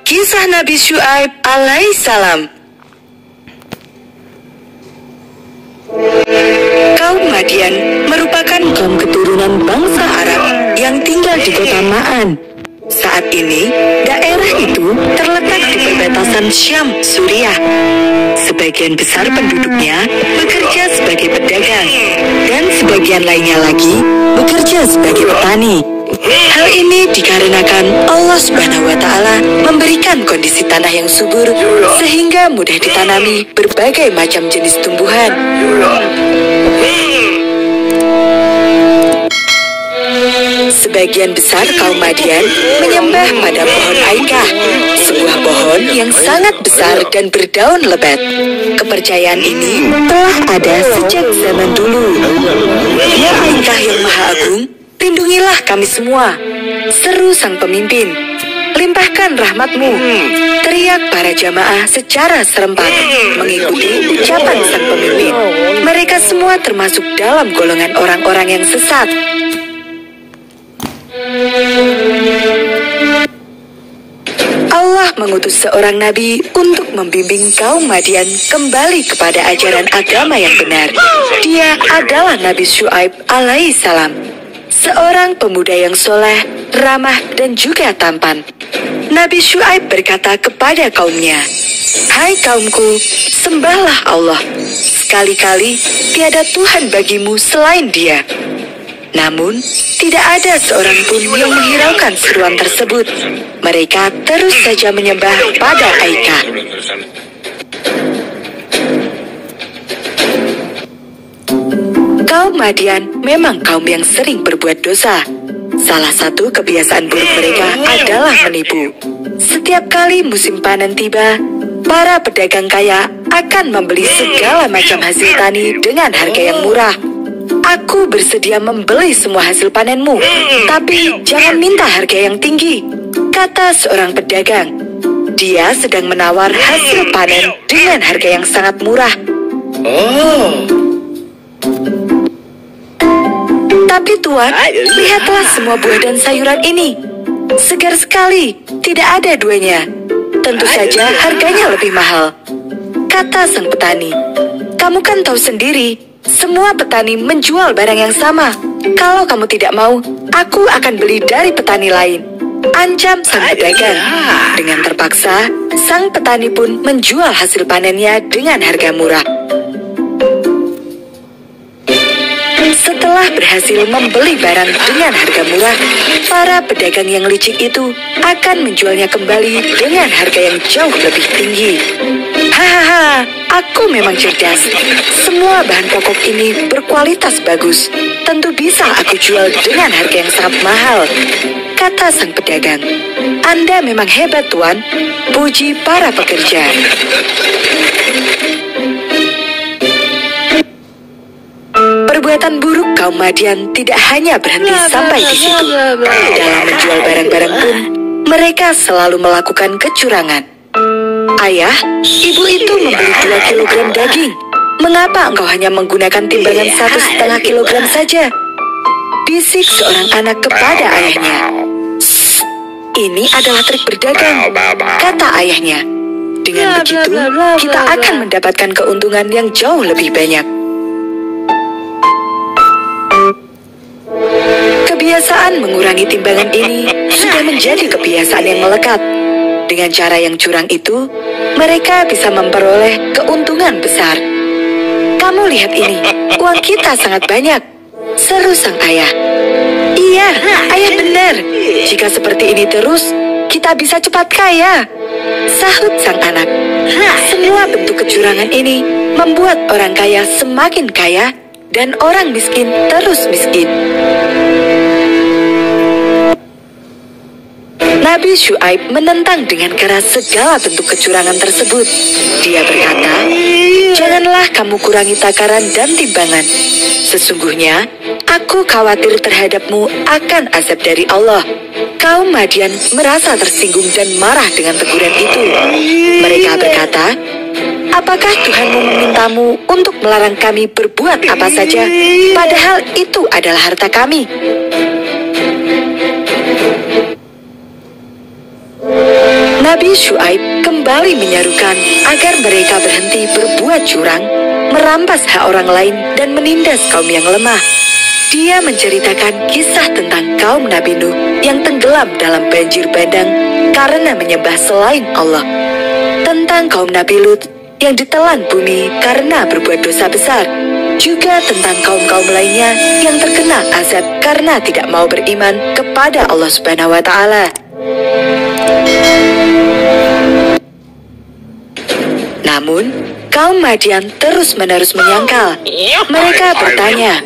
Kisah Nabi Syuaib alaihissalam. Kaum Madian merupakan kaum keturunan bangsa Arab yang tinggal di kota Ma'an. Saat ini, daerah itu terletak di perbatasan Syam, Suriah. Sebagian besar penduduknya bekerja sebagai pedagang, dan sebagian lainnya lagi bekerja sebagai petani. Hal ini dikarenakan Allah Subhanahu wa Ta'ala memberikan kondisi tanah yang subur sehingga mudah ditanami berbagai macam jenis tumbuhan. Sebagian besar kaum Madian menyembah pada pohon Aikah, sebuah pohon yang sangat besar dan berdaun lebat. Kepercayaan ini telah ada sejak zaman dulu. Ya Aikah yang Maha Agung, lindungilah kami semua, seru sang pemimpin. Limpahkan rahmat-Mu, teriak para jamaah secara serempak mengikuti ucapan sang pemimpin. Mereka semua termasuk dalam golongan orang-orang yang sesat. Allah mengutus seorang nabi untuk membimbing kaum Madian kembali kepada ajaran agama yang benar. Dia adalah Nabi Syuaib alaihissalam, seorang pemuda yang soleh, ramah, dan juga tampan. Nabi Syuaib berkata kepada kaumnya, "Hai kaumku, sembahlah Allah. Sekali-kali tiada Tuhan bagimu selain Dia." Namun, tidak ada seorang pun yang menghiraukan seruan tersebut. Mereka terus saja menyembah pada Aikah. Kaum Madian memang kaum yang sering berbuat dosa. Salah satu kebiasaan buruk mereka adalah menipu. Setiap kali musim panen tiba, para pedagang kaya akan membeli segala macam hasil tani dengan harga yang murah. "Aku bersedia membeli semua hasil panenmu, tapi jangan minta harga yang tinggi," kata seorang pedagang. Dia sedang menawar hasil panen dengan harga yang sangat murah. "Tapi Tuan, lihatlah semua buah dan sayuran ini. Segar sekali, tidak ada duanya. Tentu saja harganya lebih mahal," kata sang petani. "Kamu kan tahu sendiri, semua petani menjual barang yang sama. Kalau kamu tidak mau, aku akan beli dari petani lain," ancam sang pedagang. Dengan terpaksa, sang petani pun menjual hasil panennya dengan harga murah. Setelah berhasil membeli barang dengan harga murah, para pedagang yang licik itu akan menjualnya kembali dengan harga yang jauh lebih tinggi. "Hahaha, aku memang cerdas. Semua bahan pokok ini berkualitas bagus. Tentu bisa aku jual dengan harga yang sangat mahal," kata sang pedagang. "Anda memang hebat, Tuan," puji para pekerja. Perbuatan buruk kaum Madian tidak hanya berhenti sampai di situ. Dalam menjual barang-barang pun, mereka selalu melakukan kecurangan. "Ayah, ibu itu membeli 2 kilogram daging. Mengapa engkau hanya menggunakan timbangan 1,5 kilogram saja?" bisik seorang anak kepada ayahnya. "Ini adalah trik berdagang," kata ayahnya. "Dengan begitu, kita akan mendapatkan keuntungan yang jauh lebih banyak." Kebiasaan mengurangi timbangan ini sudah menjadi kebiasaan yang melekat. Dengan cara yang curang itu, mereka bisa memperoleh keuntungan besar. "Kamu lihat ini, uang kita sangat banyak," seru sang ayah. "Iya, ayah benar. Jika seperti ini terus, kita bisa cepat kaya," sahut sang anak. Semua bentuk kecurangan ini membuat orang kaya semakin kaya dan orang miskin terus miskin. Nabi Syuaib menentang dengan keras segala bentuk kecurangan tersebut. Dia berkata, "Janganlah kamu kurangi takaran dan timbangan. Sesungguhnya, aku khawatir terhadapmu akan azab dari Allah." Kaum Madian merasa tersinggung dan marah dengan teguran itu. Mereka berkata, "Apakah Tuhanmu memintamu untuk melarang kami berbuat apa saja, padahal itu adalah harta kami?" Nabi Syuaib kembali menyerukan agar mereka berhenti berbuat curang, merampas hak orang lain, dan menindas kaum yang lemah. Dia menceritakan kisah tentang kaum Nabi Nuh yang tenggelam dalam banjir bandang karena menyembah selain Allah. Tentang kaum Nabi Lut yang ditelan bumi karena berbuat dosa besar. Juga tentang kaum-kaum lainnya yang terkena azab karena tidak mau beriman kepada Allah Subhanahu wa Ta'ala. Namun, kaum Madian terus-menerus menyangkal. Mereka bertanya,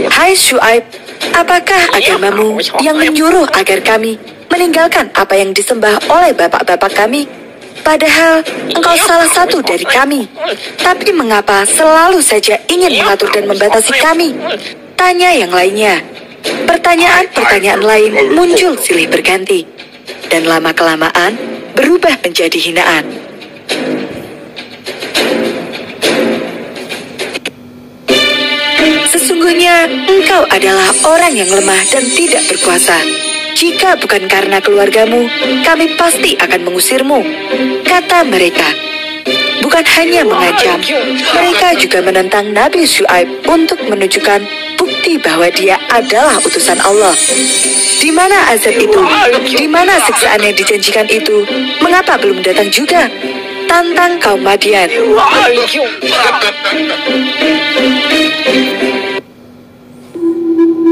"Hai Syuaib, apakah agamamu yang menyuruh agar kami meninggalkan apa yang disembah oleh bapak-bapak kami? Padahal engkau salah satu dari kami. Tapi mengapa selalu saja ingin mengatur dan membatasi kami?" Tanya yang lainnya. Pertanyaan-pertanyaan lain muncul silih berganti. Dan lama-kelamaan berubah menjadi hinaan. Sesungguhnya engkau adalah orang yang lemah dan tidak berkuasa. Jika bukan karena keluargamu, kami pasti akan mengusirmu, kata mereka. Bukan hanya mengancam, mereka juga menentang Nabi Syuaib untuk menunjukkan bukti bahwa dia adalah utusan Allah. Di mana azab itu? Di mana siksaan yang dijanjikan itu? Mengapa belum datang juga? Tantang kaum Madian.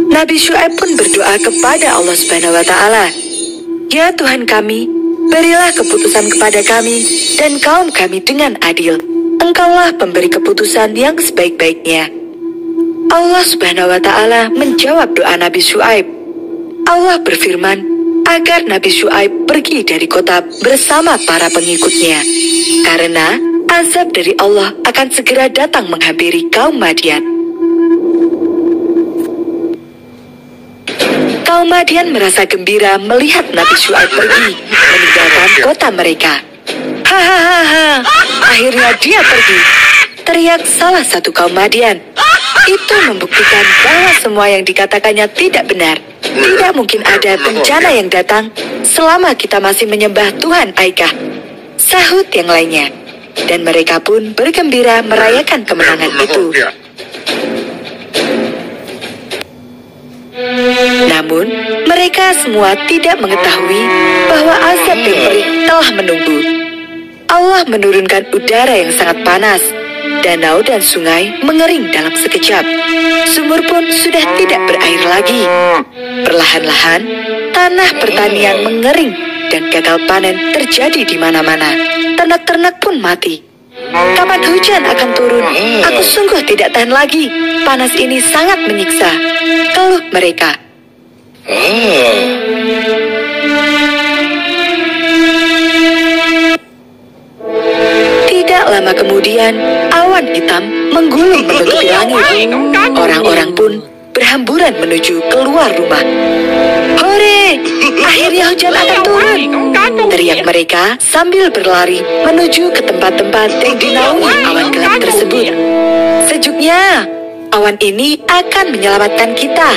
Nabi Syuaib pun berdoa kepada Allah Subhanahu wa Ta'ala. Ya Tuhan kami, berilah keputusan kepada kami dan kaum kami dengan adil. Engkaulah pemberi keputusan yang sebaik-baiknya. Allah Subhanahu wa Ta'ala menjawab doa Nabi Syuaib. Allah berfirman agar Nabi Syuaib pergi dari kota bersama para pengikutnya, karena azab dari Allah akan segera datang menghampiri kaum Madian. Kaum Madian merasa gembira melihat Nabi Syuaib pergi meninggalkan kota mereka. Hahaha, akhirnya dia pergi, teriak salah satu kaum Madian. Itu membuktikan bahwa semua yang dikatakannya tidak benar. Tidak mungkin ada bencana yang datang selama kita masih menyembah Tuhan Aikah, sahut yang lainnya. Dan mereka pun bergembira merayakan kemenangan itu. Namun, mereka semua tidak mengetahui bahwa azab yang pelik telah menunggu. Allah menurunkan udara yang sangat panas. Danau dan sungai mengering dalam sekejap. Sumur pun sudah tidak berair lagi. Perlahan-lahan, tanah pertanian mengering dan gagal panen terjadi di mana-mana. Ternak-ternak pun mati. Kapan hujan akan turun? Aku sungguh tidak tahan lagi. Panas ini sangat menyiksa, keluh mereka. Tidak lama kemudian, awan hitam menggulung menutupi langit. Orang-orang pun berhamburan menuju keluar rumah. Hore, akhirnya hujan akan turun, teriak mereka sambil berlari menuju ke tempat-tempat yang dinaungi awan gelap tersebut. Sejuknya, awan ini akan menyelamatkan kita.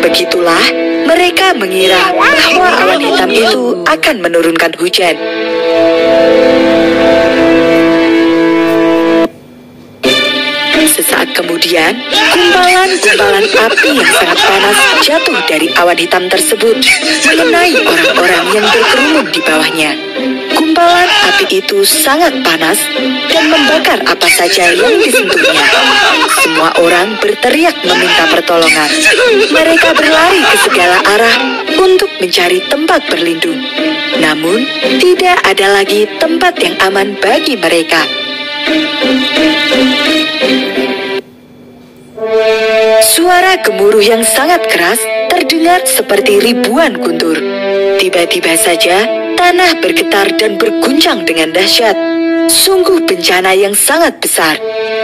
Begitulah mereka mengira bahwa awan hitam itu akan menurunkan hujan. Sesaat kemudian, gumpalan-gumpalan api yang sangat panas jatuh dari awan hitam tersebut, mengenai orang-orang yang berkerumun di bawahnya. Gumpalan api itu sangat panas dan membakar apa saja yang disentuhnya. Semua orang berteriak meminta pertolongan. Mereka berlari ke segala arah untuk mencari tempat berlindung. Namun, tidak ada lagi tempat yang aman bagi mereka. Suara gemuruh yang sangat keras terdengar seperti ribuan guntur. Tiba-tiba saja, tanah bergetar dan berguncang dengan dahsyat. Sungguh bencana yang sangat besar.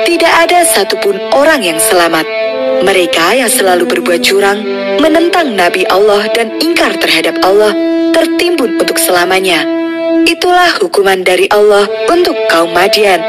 Tidak ada satupun orang yang selamat. Mereka yang selalu berbuat curang, menentang Nabi Allah dan ingkar terhadap Allah, tertimbun untuk selamanya. Itulah hukuman dari Allah untuk kaum Madian.